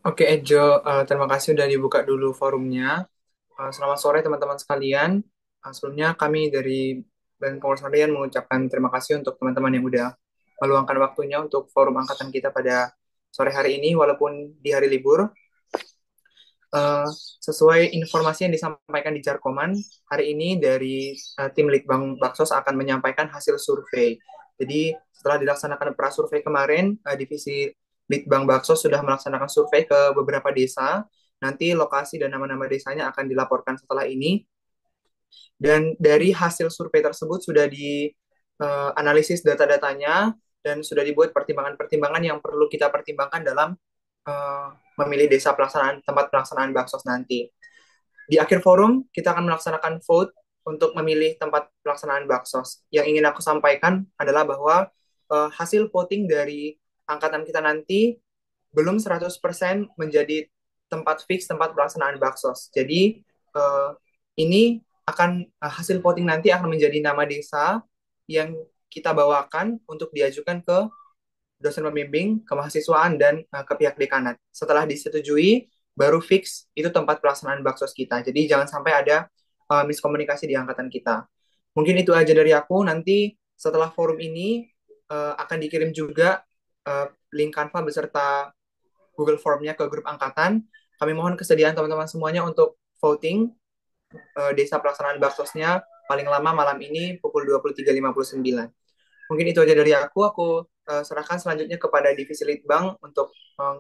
Oke, Ejo, terima kasih udah dibuka dulu forumnya. Selamat sore teman-teman sekalian. Sebelumnya kami dari Badan Pengurus Harian mengucapkan terima kasih untuk teman-teman yang udah meluangkan waktunya untuk forum angkatan kita pada sore hari ini, walaupun di hari libur. Eh, Sesuai informasi yang disampaikan di Jarkoman, hari ini dari tim Litbang Baksos akan menyampaikan hasil survei. Jadi setelah dilaksanakan prasurvei kemarin, divisi Litbang Baksos sudah melaksanakan survei ke beberapa desa. Nanti lokasi dan nama-nama desanya akan dilaporkan setelah ini. Dan dari hasil survei tersebut sudah dianalisis data-datanya dan sudah dibuat pertimbangan-pertimbangan yang perlu kita pertimbangkan dalam eh, memilih desa pelaksanaan tempat pelaksanaan baksos nanti. Di akhir forum, kita akan melaksanakan vote untuk memilih tempat pelaksanaan baksos. Yang ingin aku sampaikan adalah bahwa hasil voting dari angkatan kita nanti belum 100% menjadi tempat fix tempat pelaksanaan baksos. Jadi uh, ini akan hasil voting nanti akan menjadi nama desa yang kita bawakan untuk diajukan ke dosen pembimbing, kemahasiswaan, dan ke pihak dekanat. Setelah disetujui, baru fix itu tempat pelaksanaan baksos kita. Jadi jangan sampai ada miskomunikasi di angkatan kita. Mungkin itu aja dari aku. Nanti setelah forum ini akan dikirim juga link Canva beserta Google Formnya ke grup angkatan. Kami mohon kesediaan teman-teman semuanya untuk voting desa pelaksanaan baksosnya paling lama malam ini pukul 23.59. Mungkin itu aja dari aku. Aku serahkan selanjutnya kepada divisi Litbang untuk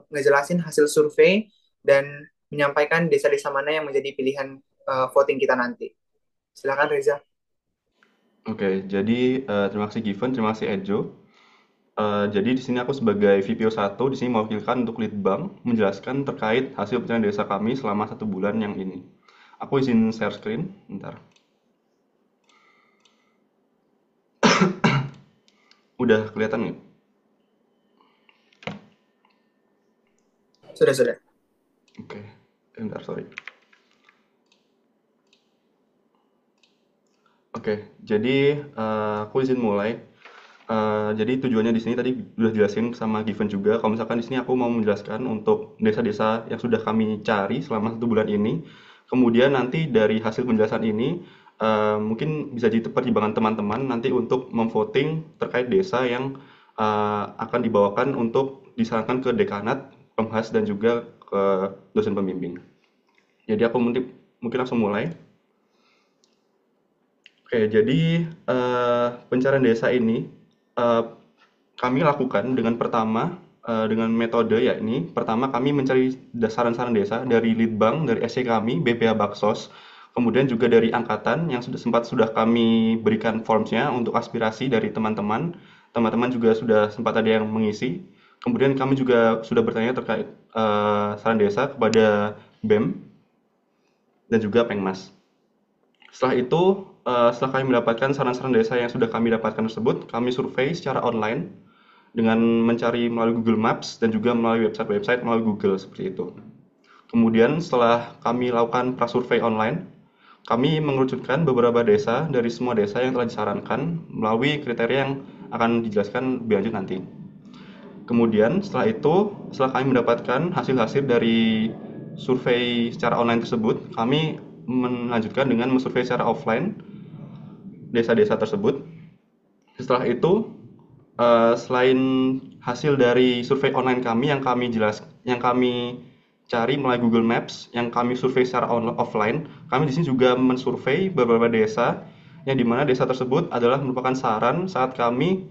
ngejelasin hasil survei dan menyampaikan desa-desa mana yang menjadi pilihan voting kita nanti. Silakan Reza. Oke, jadi terima kasih Given, terima kasih Ejo. Jadi di sini aku sebagai VPO 1 di sini mewakilkan untuk Litbang menjelaskan terkait hasil pencarian desa kami selama 1 bulan yang ini. Aku izin share screen, bentar. Udah kelihatan nggak? Sudah. Oke, bentar, sorry. Oke, jadi aku izin mulai. Jadi tujuannya di sini tadi udah jelasin sama Given juga. Kalau misalkan di sini aku mau menjelaskan untuk desa-desa yang sudah kami cari selama 1 bulan ini. Kemudian nanti dari hasil penjelasan ini mungkin bisa jadi pertimbangan teman-teman nanti untuk memvoting terkait desa yang akan dibawakan untuk disarankan ke dekanat, pemhas dan juga ke dosen pembimbing. Jadi aku mungkin langsung mulai. Oke, jadi pencarian desa ini eh, kami lakukan dengan pertama dengan metode yakni pertama kami mencari saran-saran desa dari Litbang, dari SC kami, BPA Baksos, kemudian juga dari angkatan yang sudah kami berikan formsnya untuk aspirasi dari teman-teman. Teman-teman juga sudah sempat ada yang mengisi. Kemudian kami juga sudah bertanya terkait saran desa kepada BEM dan juga Pengmas. Setelah itu, setelah kami mendapatkan saran-saran desa yang sudah kami dapatkan tersebut, kami survei secara online dengan mencari melalui Google Maps dan juga melalui website-website melalui Google seperti itu. Kemudian setelah kami lakukan prasurvei online, kami mengerucutkan beberapa desa dari semua desa yang telah disarankan melalui kriteria yang akan dijelaskan lebih lanjut nanti. Kemudian setelah itu, setelah kami mendapatkan hasil-hasil dari survei secara online tersebut, kami melanjutkan dengan mensurvei secara offline desa-desa tersebut. Setelah itu, selain hasil dari survei online kami yang kami cari melalui Google Maps, yang kami survei secara offline, kami di sini juga mensurvei beberapa desa yang dimana desa tersebut adalah merupakan saran saat kami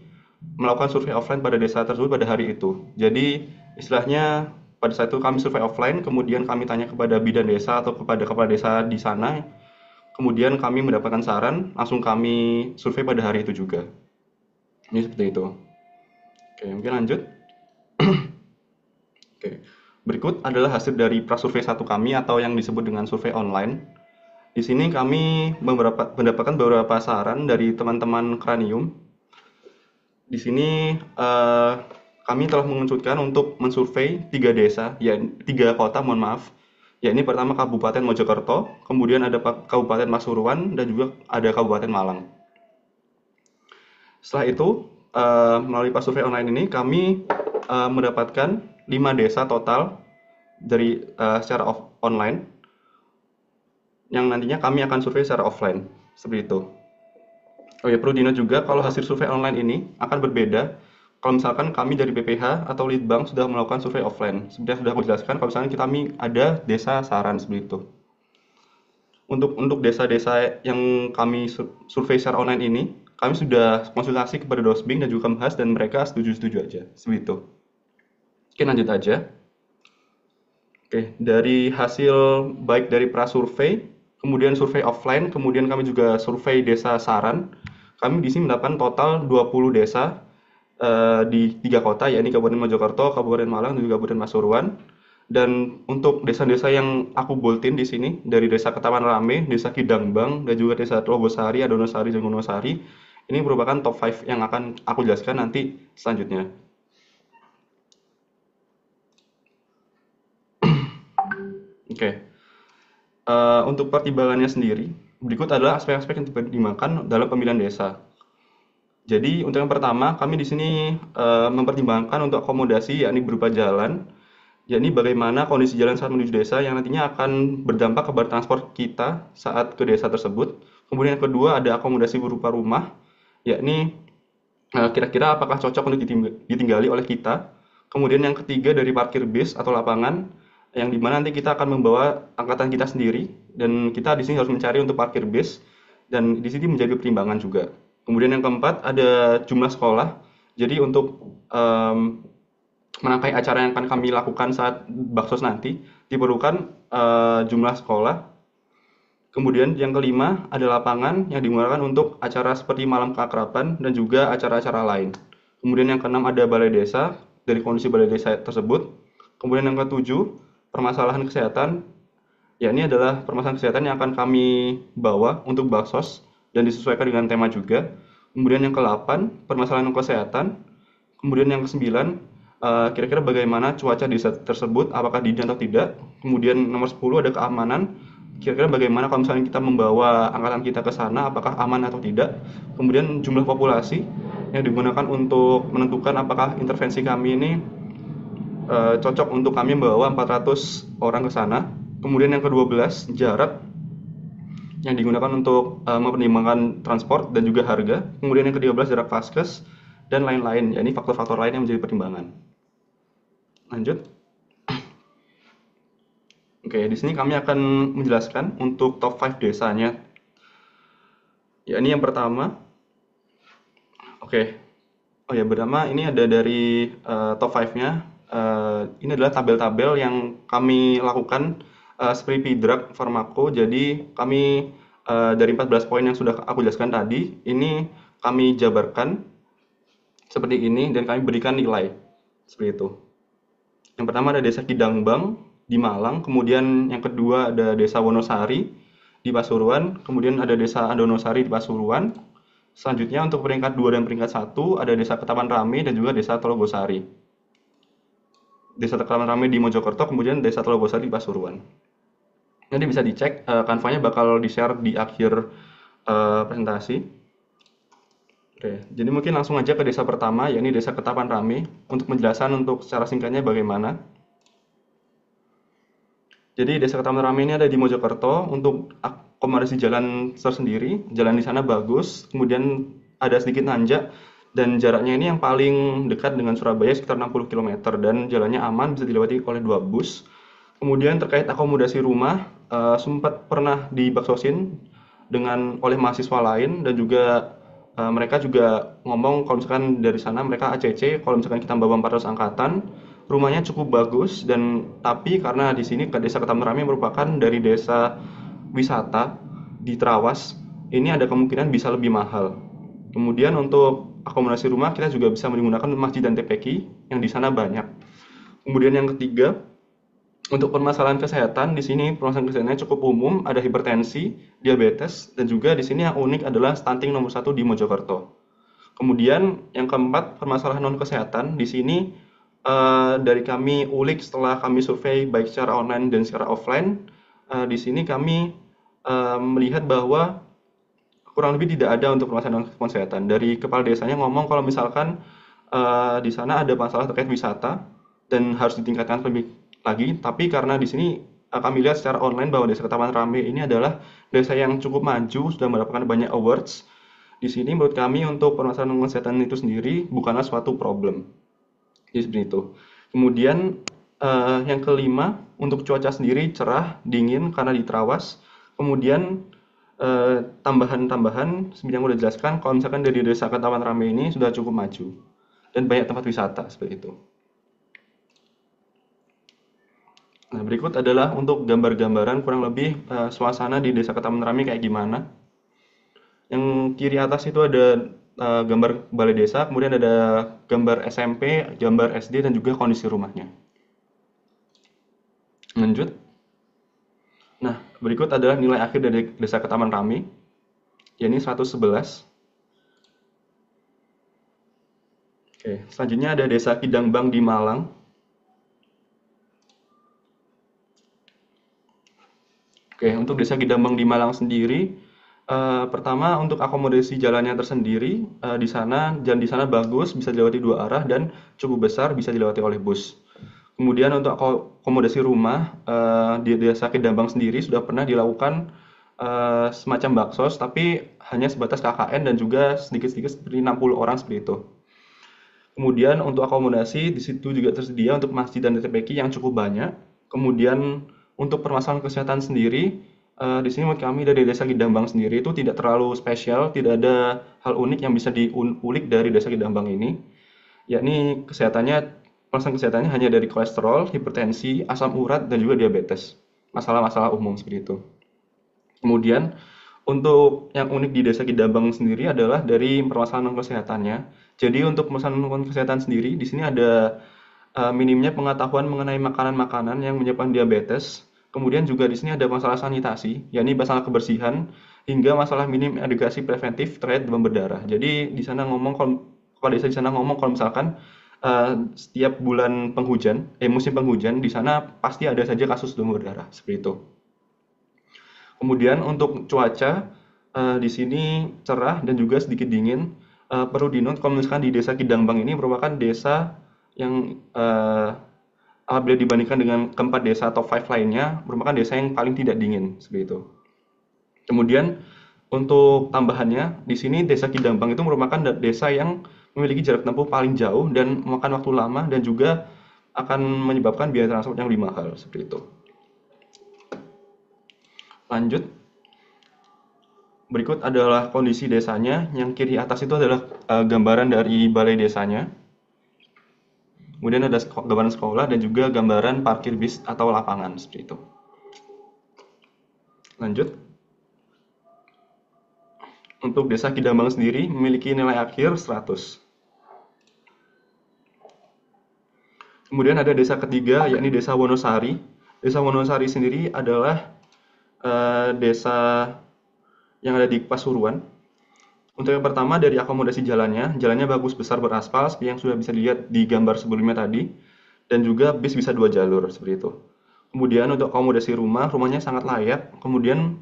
melakukan survei offline pada desa tersebut pada hari itu. Jadi istilahnya pada saat itu kami survei offline, kemudian kami tanya kepada bidan desa atau kepada kepala desa di sana, kemudian kami mendapatkan saran, langsung kami survei pada hari itu juga. Ini seperti itu. Oke, mungkin lanjut. Oke. Berikut adalah hasil dari prasurvei satu kami atau yang disebut dengan survei online. Di sini kami mendapatkan beberapa saran dari teman-teman Kranium. Di sini kami telah mengerucutkan untuk mensurvei 3 desa, ya 3 kota, mohon maaf. Ya ini pertama Kabupaten Mojokerto, kemudian ada Kabupaten Pasuruan dan juga ada Kabupaten Malang. Setelah itu melalui pas survei online ini kami mendapatkan 5 desa total dari secara online, yang nantinya kami akan survei secara offline. Seperti itu. Oh ya, perlu diingat juga kalau hasil survei online ini akan berbeda kalau misalkan kami dari BPH atau Litbang sudah melakukan survei offline. Seperti yang sudah aku jelaskan, kalau misalkan kami ada desa saran seperti itu. Untuk desa-desa yang kami survei secara online ini, kami sudah konsultasi kepada Dosbing dan juga Kemhas dan mereka setuju-setuju aja. Seperti itu. Oke, lanjut aja. Oke, dari hasil baik dari prasurvei, kemudian survei offline, kemudian kami juga survei desa saran. Kami di sini mendapatkan total 20 desa di 3 kota, yakni Kabupaten Mojokerto, Kabupaten Malang, dan juga Kabupaten Pasuruan. Dan untuk desa-desa yang aku boltin di sini, dari Desa Ketaman Rame, Desa Kidangbang, dan juga Desa Trogosari, Adonosari, dan Wonosari, ini merupakan top 5 yang akan aku jelaskan nanti selanjutnya. Oke. Untuk pertimbangannya sendiri, berikut adalah aspek-aspek yang dipertimbangkan dalam pemilihan desa. Jadi untuk yang pertama, kami di sini mempertimbangkan untuk akomodasi, yakni berupa jalan, yakni bagaimana kondisi jalan saat menuju desa yang nantinya akan berdampak kepada transport kita saat ke desa tersebut. Kemudian yang kedua ada akomodasi berupa rumah, yakni kira-kira apakah cocok untuk ditinggali oleh kita. Kemudian yang ketiga dari parkir bis atau lapangan, yang dimana nanti kita akan membawa angkatan kita sendiri dan kita di sini harus mencari untuk parkir bis dan di sini menjadi pertimbangan juga. Kemudian yang keempat ada jumlah sekolah. Jadi untuk menangkai acara yang akan kami lakukan saat baksos nanti diperlukan jumlah sekolah. Kemudian yang kelima ada lapangan yang digunakan untuk acara seperti malam keakraban dan juga acara-acara lain. Kemudian yang keenam ada balai desa dari kondisi balai desa tersebut. Kemudian yang ketujuh permasalahan kesehatan. Ya, ini adalah permasalahan kesehatan yang akan kami bawa untuk baksos dan disesuaikan dengan tema juga. Kemudian yang ke-8 permasalahan kesehatan. Kemudian yang ke-9 kira-kira bagaimana cuaca di desa tersebut, apakah dingin atau tidak. Kemudian nomor 10 ada keamanan. Kira-kira bagaimana kalau misalnya kita membawa angkatan kita ke sana, apakah aman atau tidak. Kemudian jumlah populasi yang digunakan untuk menentukan apakah intervensi kami ini cocok untuk kami membawa 400 orang ke sana. Kemudian yang ke-12 jarak yang digunakan untuk mempertimbangkan transport dan juga harga. Kemudian yang ke-13 jarak vaskes dan lain-lain, yakni faktor-faktor lain yang menjadi pertimbangan. Lanjut. Oke, di sini kami akan menjelaskan untuk top 5 desanya. Ya, ini yang pertama. Oke. Oh ya, pertama ini ada dari top 5-nya. Ini adalah tabel-tabel yang kami lakukan seperti drug Farmako. Jadi kami dari 14 poin yang sudah aku jelaskan tadi, ini kami jabarkan seperti ini dan kami berikan nilai seperti itu. Yang pertama ada Desa Kidangbang di Malang, kemudian yang kedua ada Desa Wonosari di Pasuruan, kemudian ada Desa Adonosari di Pasuruan. Selanjutnya untuk peringkat 2 dan peringkat 1 ada Desa Ketaman Rame dan juga Desa Trogosari. Desa Ketaman Rame di Mojokerto, kemudian Desa Trogosari di Pasuruan. Nanti bisa dicek, kanvanya bakal di-share di akhir presentasi. Oke, jadi mungkin langsung aja ke desa pertama, yakni Desa Ketapan Rame. Untuk penjelasan untuk secara singkatnya bagaimana. Jadi Desa Ketapan Rame ini ada di Mojokerto. Untuk akomodasi jalan tersendiri, jalan di sana bagus. Kemudian ada sedikit nanjak dan jaraknya ini yang paling dekat dengan Surabaya sekitar 60 km dan jalannya aman, bisa dilewati oleh 2 bus. Kemudian terkait akomodasi rumah, sempat pernah dibaksosin oleh mahasiswa lain dan juga mereka juga ngomong kalau misalkan dari sana mereka ACC, kalau misalkan kita bawa 400 angkatan, rumahnya cukup bagus dan tapi karena di sini ke Desa Ketaman Rame merupakan dari desa wisata di Trawas, ini ada kemungkinan bisa lebih mahal. Kemudian untuk akomodasi rumah kita juga bisa menggunakan masjid dan TPQ yang di sana banyak. Kemudian yang ketiga, untuk permasalahan kesehatan di sini permasalahan kesehatannya cukup umum, ada hipertensi, diabetes, dan juga di sini yang unik adalah stunting nomor 1 di Mojokerto. Kemudian yang keempat permasalahan non kesehatan di sini dari kami ulik setelah kami survei baik secara online dan secara offline. Di sini kami melihat bahwa kurang lebih tidak ada untuk permasalahan non kesehatan. Dari kepala desanya ngomong kalau misalkan di sana ada masalah terkait wisata dan harus ditingkatkan lebih lagi, tapi karena di sini kami lihat secara online bahwa Desa Ketaman Rame ini adalah desa yang cukup maju, sudah mendapatkan banyak awards. Di sini menurut kami untuk permasalahan kesehatan itu sendiri bukanlah suatu problem. Jadi seperti itu. Kemudian yang kelima, untuk cuaca sendiri cerah, dingin karena di Trawas. Kemudian tambahan-tambahan seperti yang sudah dijelaskan, kalau misalkan dari Desa Ketaman Rame ini sudah cukup maju dan banyak tempat wisata seperti itu. Nah, berikut adalah untuk gambar-gambaran kurang lebih suasana di Desa Ketaman Rame kayak gimana. Yang kiri atas itu ada gambar balai desa, kemudian ada gambar SMP, gambar SD, dan juga kondisi rumahnya. Lanjut. Nah, berikut adalah nilai akhir dari Desa Ketaman Rame, yakni 111. Oke, selanjutnya ada Desa Kidangbang di Malang. Oke, untuk Desa Kidangbang di Malang sendiri, pertama untuk akomodasi jalannya tersendiri, di sana jalan di sana bagus, bisa dilewati dua arah dan cukup besar, bisa dilewati oleh bus. Kemudian untuk akomodasi rumah di Desa Kidangbang sendiri sudah pernah dilakukan semacam baksos, tapi hanya sebatas KKN dan juga sedikit-sedikit seperti 60 orang seperti itu. Kemudian untuk akomodasi di situ juga tersedia untuk masjid dan TPQ yang cukup banyak. Kemudian untuk permasalahan kesehatan sendiri, di sini menurut kami dari Desa Kidangbang sendiri itu tidak terlalu spesial, tidak ada hal unik yang bisa diulik dari Desa Kidangbang ini, yakni permasalahan kesehatannya hanya dari kolesterol, hipertensi, asam urat, dan juga diabetes. Masalah-masalah umum seperti itu. Kemudian untuk yang unik di Desa Kidangbang sendiri adalah dari permasalahan kesehatannya. Jadi untuk permasalahan kesehatan sendiri di sini ada minimnya pengetahuan mengenai makanan-makanan yang menyebabkan diabetes. Kemudian juga di sini ada masalah sanitasi, yakni masalah kebersihan hingga masalah minim edukasi preventif terkait demam berdarah. Jadi di sana ngomong kalau desa di sana ngomong kalau misalkan setiap bulan penghujan, musim penghujan di sana pasti ada saja kasus demam berdarah seperti itu. Kemudian untuk cuaca di sini cerah dan juga sedikit dingin. Perlu dinot kalau misalkan di Desa Kidangbang ini merupakan desa yang apabila dibandingkan dengan keempat desa top 5 lainnya merupakan desa yang paling tidak dingin seperti itu. Kemudian untuk tambahannya di sini Desa Kidangbang itu merupakan desa yang memiliki jarak tempuh paling jauh dan memakan waktu lama dan juga akan menyebabkan biaya transport yang lebih mahal seperti itu. Lanjut. Berikut adalah kondisi desanya. Yang kiri atas itu adalah gambaran dari balai desanya. Kemudian ada gambaran sekolah dan juga gambaran parkir bis atau lapangan seperti itu. Lanjut. Untuk Desa Kidangbang sendiri memiliki nilai akhir 100. Kemudian ada desa ketiga yakni Desa Wonosari. Desa Wonosari sendiri adalah desa yang ada di Pasuruan. Untuk yang pertama dari akomodasi jalannya bagus besar beraspal seperti yang sudah bisa dilihat di gambar sebelumnya tadi, dan juga bis bisa 2 jalur seperti itu. Kemudian untuk akomodasi rumahnya sangat layak. Kemudian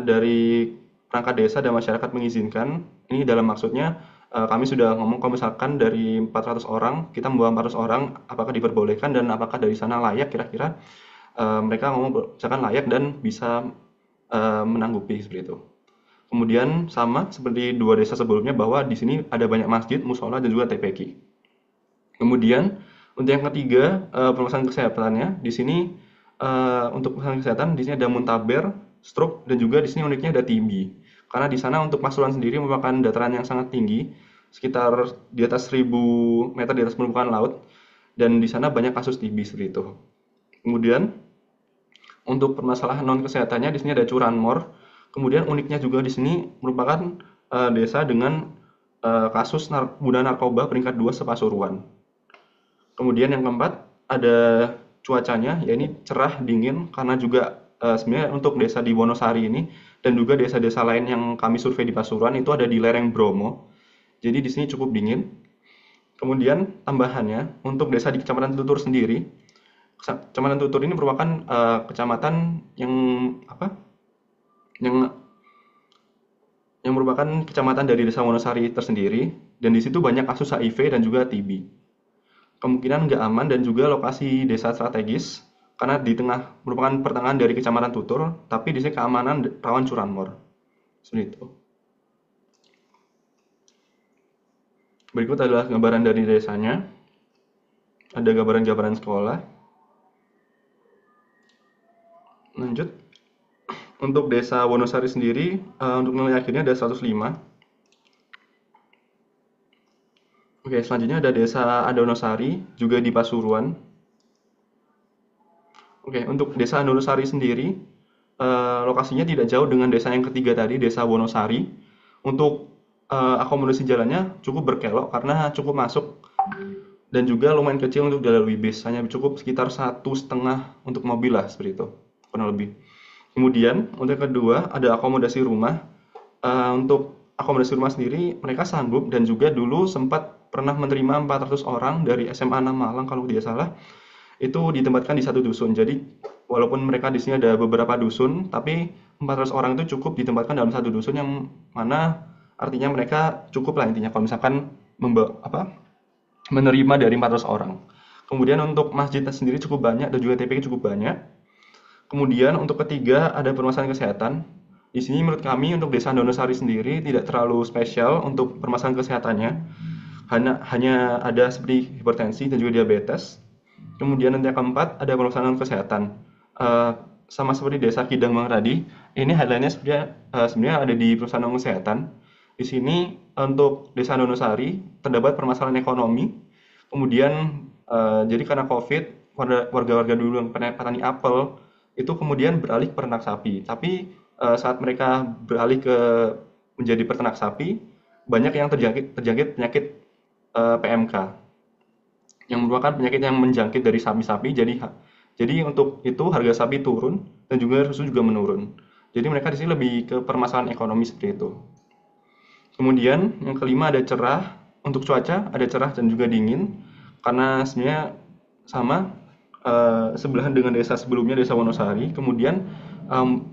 dari perangkat desa dan masyarakat mengizinkan. Ini dalam maksudnya kami sudah ngomong kalau misalkan dari 400 orang kita membawa 400 orang, apakah diperbolehkan dan apakah dari sana layak kira-kira. Mereka ngomong misalkan layak dan bisa menanggupi seperti itu. Kemudian sama seperti dua desa sebelumnya bahwa di sini ada banyak masjid, musola dan juga TPQ. Kemudian untuk yang ketiga permasalahan kesehatannya di sini untuk permasalahan kesehatan di sini ada muntaber, stroke dan juga di sini uniknya ada TB. Karena di sana untuk Pasuruan sendiri merupakan dataran yang sangat tinggi, sekitar di atas 1000 meter di atas permukaan laut, dan di sana banyak kasus TB seperti itu. Kemudian untuk permasalahan non kesehatannya di sini ada curanmor. Kemudian uniknya juga di sini merupakan desa dengan kasus penggunaan narkoba peringkat 2 se-Pasuruan. Kemudian yang keempat ada cuacanya, yakni cerah dingin karena juga sebenarnya untuk desa di Wonosari ini dan juga desa-desa lain yang kami survei di Pasuruan itu ada di lereng Bromo. Jadi di sini cukup dingin. Kemudian tambahannya untuk desa di Kecamatan Tutur sendiri, Kecamatan Tutur ini merupakan kecamatan yang yang yang merupakan kecamatan dari Desa Wonosari tersendiri, dan di situ banyak kasus HIV dan juga TB. kemungkinan nggak aman dan juga lokasi desa strategis karena di tengah merupakan pertengahan dari Kecamatan Tutur, tapi di sini keamanan rawan curanmor. Seperti itu. Berikut adalah gambaran dari desanya. Ada gambaran-gambaran sekolah. Lanjut. Untuk desa Wonosari sendiri, untuk nilai akhirnya ada 105. Oke, selanjutnya ada desa Andonosari, juga di Pasuruan. Oke, untuk desa Andonosari sendiri, lokasinya tidak jauh dengan desa yang ketiga tadi, desa Wonosari. Untuk akomodasi jalannya cukup berkelok karena cukup masuk dan juga lumayan kecil untuk dilalui bis, hanya cukup sekitar 1,5 untuk mobil lah seperti itu, kurang lebih. Kemudian untuk yang kedua ada akomodasi rumah. Untuk akomodasi rumah sendiri mereka sanggup dan juga dulu sempat pernah menerima 400 orang dari SMA 6 Malang kalau tidak salah, itu ditempatkan di satu dusun. Jadi walaupun mereka di sini ada beberapa dusun, tapi 400 orang itu cukup ditempatkan dalam satu dusun yang mana artinya mereka cukup lah intinya kalau misalkan menerima dari 400 orang. Kemudian untuk masjid sendiri cukup banyak dan juga TPK cukup banyak. Kemudian untuk ketiga ada permasalahan kesehatan. Di sini menurut kami untuk Desa Andonosari sendiri tidak terlalu spesial untuk permasalahan kesehatannya. Hanya ada seperti hipertensi dan juga diabetes. Kemudian nanti yang keempat ada permasalahan kesehatan. Eh, Sama seperti Desa Kidang Bang tadi, ini highlightnya sebenarnya ada di perusahaan kesehatan. Di sini untuk Desa Andonosari terdapat permasalahan ekonomi. Kemudian jadi karena COVID, warga-warga dulu yang petani apel itu kemudian beralih ke peternak sapi. Tapi saat mereka beralih ke menjadi peternak sapi, banyak yang terjangkit penyakit PMK yang merupakan penyakit yang menjangkit dari sapi-sapi. Jadi untuk itu harga sapi turun dan juga susu juga menurun. Jadi mereka di sini lebih ke permasalahan ekonomi seperti itu. Kemudian yang kelima ada cerah. Untuk cuaca ada cerah dan juga dingin karena sebenarnya sama sebelahan dengan desa sebelumnya, desa Wonosari. Kemudian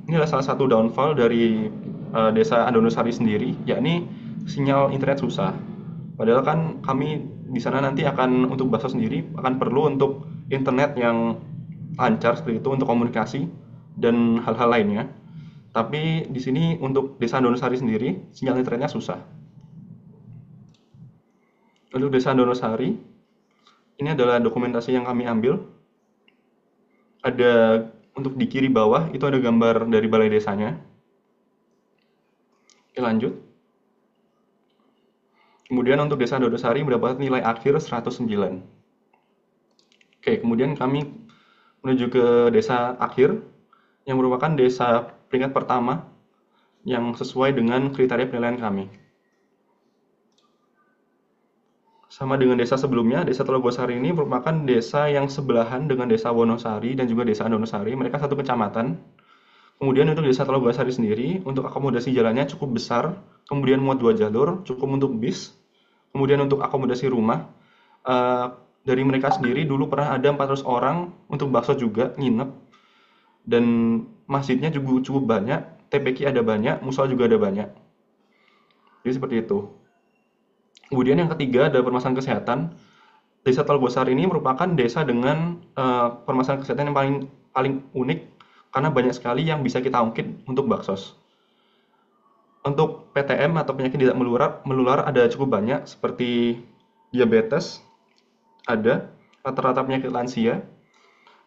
ini adalah salah satu downfall dari desa Andonosari sendiri, yakni sinyal internet susah. Padahal kan kami di sana nanti akan untuk bakso sendiri akan perlu untuk internet yang lancar seperti itu untuk komunikasi dan hal-hal lainnya. Tapi di sini untuk desa Andonosari sendiri sinyal internetnya susah. Untuk desa Andonosari ini adalah dokumentasi yang kami ambil. Ada untuk di kiri bawah itu ada gambar dari balai desanya. Oke, lanjut. Kemudian untuk desa Andonosari mendapat nilai akhir 109. Oke, kemudian kami menuju ke desa akhir yang merupakan desa peringkat pertama yang sesuai dengan kriteria penilaian kami. Sama dengan desa sebelumnya, desa Telogosari ini merupakan desa yang sebelahan dengan desa Wonosari dan juga desa Andonosari. Mereka satu kecamatan. Kemudian untuk desa Telogosari sendiri, untuk akomodasi jalannya cukup besar, kemudian muat 2 jalur, cukup untuk bis. Kemudian untuk akomodasi rumah, eh, dari mereka sendiri dulu pernah ada 400 orang untuk bakso juga nginep. Dan masjidnya juga cukup banyak, TPQ ada banyak, musola juga ada banyak. Jadi seperti itu. Kemudian yang ketiga ada permasalahan kesehatan. Desa Telogosari ini merupakan desa dengan permasalahan kesehatan yang paling paling unik karena banyak sekali yang bisa kita ungkit untuk baksos. Untuk PTM atau penyakit tidak menular ada cukup banyak seperti diabetes, ada rata-rata penyakit lansia.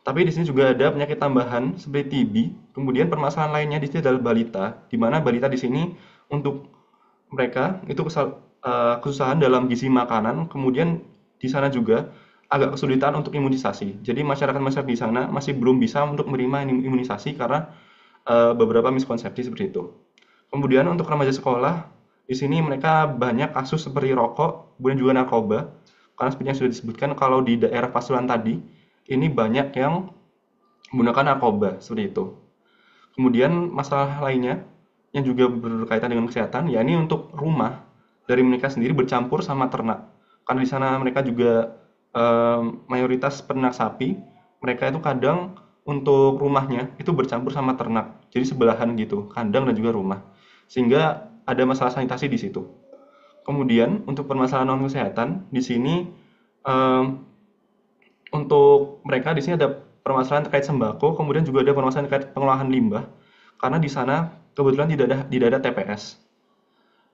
Tapi di sini juga ada penyakit tambahan seperti TB. Kemudian permasalahan lainnya di sini adalah balita, di mana balita di sini untuk mereka itu kesusahan dalam gizi makanan. Kemudian di sana juga agak kesulitan untuk imunisasi. Jadi masyarakat-masyarakat di sana masih belum bisa untuk menerima imunisasi karena beberapa miskonsepsi seperti itu. Kemudian untuk remaja sekolah, di sini mereka banyak kasus seperti rokok, kemudian juga narkoba. Karena seperti yang sudah disebutkan, kalau di daerah Pasuruan tadi, ini banyak yang menggunakan narkoba, seperti itu. Kemudian masalah lainnya yang juga berkaitan dengan kesehatan, yakni untuk rumah dari mereka sendiri bercampur sama ternak. Karena di sana mereka juga mayoritas peternak sapi, mereka itu kadang untuk rumahnya itu bercampur sama ternak. Jadi sebelahan gitu, kandang dan juga rumah. Sehingga ada masalah sanitasi di situ. Kemudian untuk permasalahan non kesehatan di sini untuk mereka di sini ada permasalahan terkait sembako, kemudian juga ada permasalahan terkait pengolahan limbah, karena di sana kebetulan tidak ada TPS.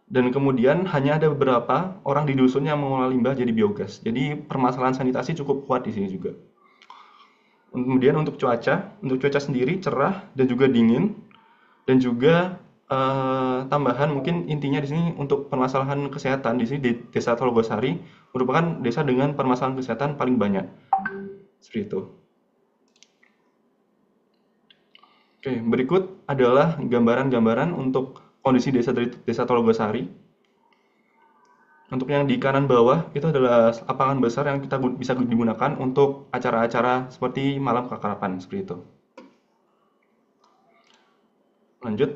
Dan kemudian hanya ada beberapa orang di dusun yang mengolah limbah jadi biogas. Jadi permasalahan sanitasi cukup kuat di sini juga. Kemudian untuk cuaca sendiri cerah dan juga dingin, dan juga tambahan mungkin intinya di sini untuk permasalahan kesehatan di sini di Desa Tologosari merupakan desa dengan permasalahan kesehatan paling banyak. Seperti itu. Oke, berikut adalah gambaran-gambaran untuk kondisi Desa Tologosari. Untuk yang di kanan bawah itu adalah lapangan besar yang kita bisa digunakan untuk acara-acara seperti malam kakarapan seperti itu. Lanjut,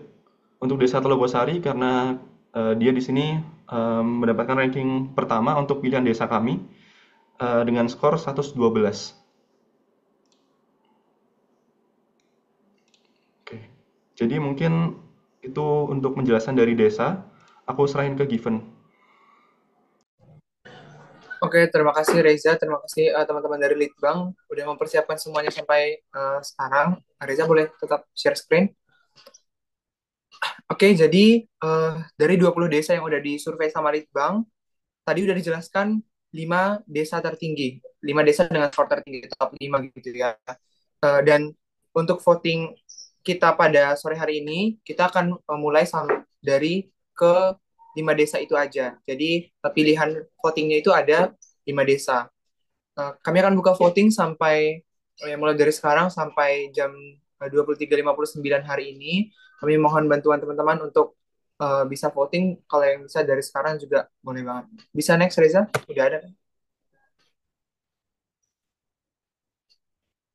untuk Desa Telogosari karena dia di sini mendapatkan ranking pertama untuk pilihan desa kami dengan skor 112. Oke. Jadi mungkin itu untuk menjelaskan dari desa. Aku serahin ke Given. Oke, terima kasih Reza, terima kasih teman-teman dari Litbang udah mempersiapkan semuanya sampai sekarang. Reza boleh tetap share screen. Oke, jadi dari 20 desa yang udah disurvei sama Litbang, tadi udah dijelaskan 5 desa tertinggi, 5 desa dengan skor tertinggi, top 5 gitu ya. Dan untuk voting kita pada sore hari ini, kita akan mulai dari ke 5 desa itu aja. Jadi pilihan votingnya itu ada 5 desa. Kami akan buka voting sampai mulai dari sekarang sampai jam 23.59 hari ini. Kami mohon bantuan teman-teman untuk bisa voting. Kalau yang bisa dari sekarang juga boleh banget. Bisa next Reza? Udah ada kan?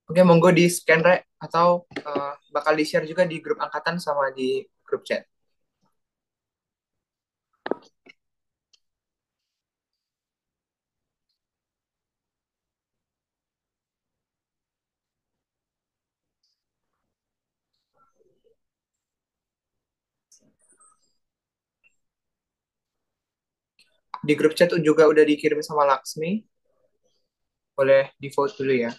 Oke, monggo di scan Re, atau bakal di share juga di grup angkatan sama di grup chat. Di grup chat juga udah dikirim sama Laksmi. Boleh di vote dulu ya.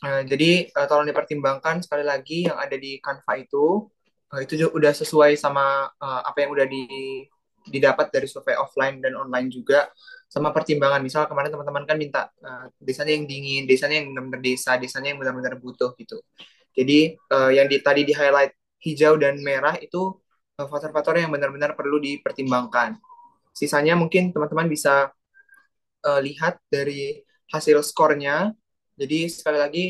Jadi tolong dipertimbangkan sekali lagi yang ada di Canva itu juga udah sesuai sama apa yang udah didapat dari survei offline dan online juga sama pertimbangan. Misal kemarin teman-teman kan minta desanya yang dingin, desanya yang benar-benar desanya yang benar-benar butuh gitu. Jadi yang tadi di highlight hijau dan merah itu faktor-faktor yang benar-benar perlu dipertimbangkan. Sisanya mungkin teman-teman bisa lihat dari hasil skornya. Jadi sekali lagi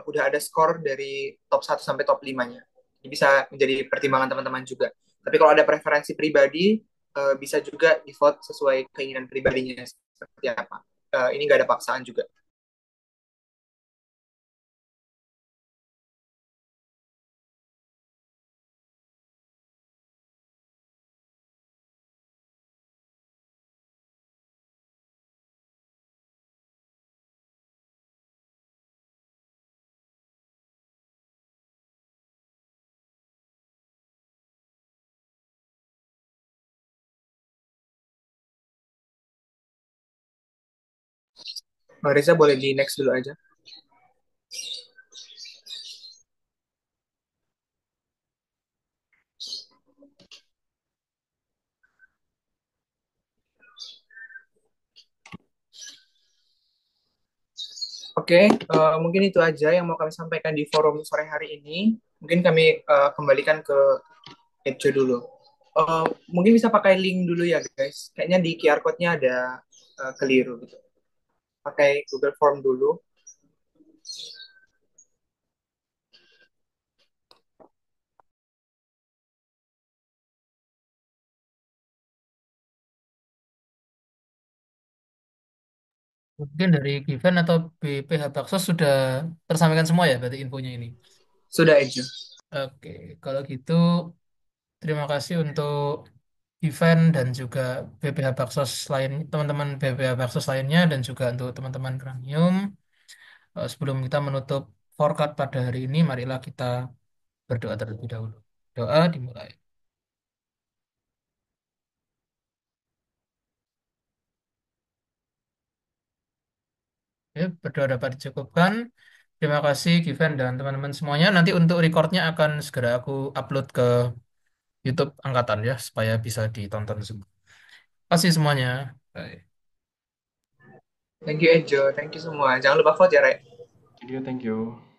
udah ada skor dari top 1 sampai top 5-nya. Jadi bisa menjadi pertimbangan teman-teman juga. Tapi kalau ada preferensi pribadi, bisa juga di vote sesuai keinginan pribadinya seperti apa. Ini nggak ada paksaan juga. Mbak Reza boleh di next dulu aja. Oke, mungkin itu aja yang mau kami sampaikan di forum sore hari ini. Mungkin kami kembalikan ke Ejo dulu. Mungkin bisa pakai link dulu ya guys. Kayaknya di QR code-nya ada keliru gitu. Pakai Google Form dulu. Mungkin dari Given atau BPH Baksos sudah tersampaikan semua ya berarti infonya ini. Sudah Ejo. Oke, kalau gitu terima kasih untuk Given dan juga BPH Baksos lain, teman-teman BPH Baksos lainnya dan juga untuk teman-teman Kranium. Sebelum kita menutup forecast pada hari ini, marilah kita berdoa terlebih dahulu. Doa dimulai. Ya, berdoa dapat dicukupkan. Terima kasih Given dan teman-teman semuanya. Nanti untuk recordnya akan segera aku upload ke YouTube angkatan ya, supaya bisa ditonton semua. Terima kasih semuanya. Bye. Thank you Ejo, thank you semua. Jangan lupa vote ya, Rek. Thank you, thank you.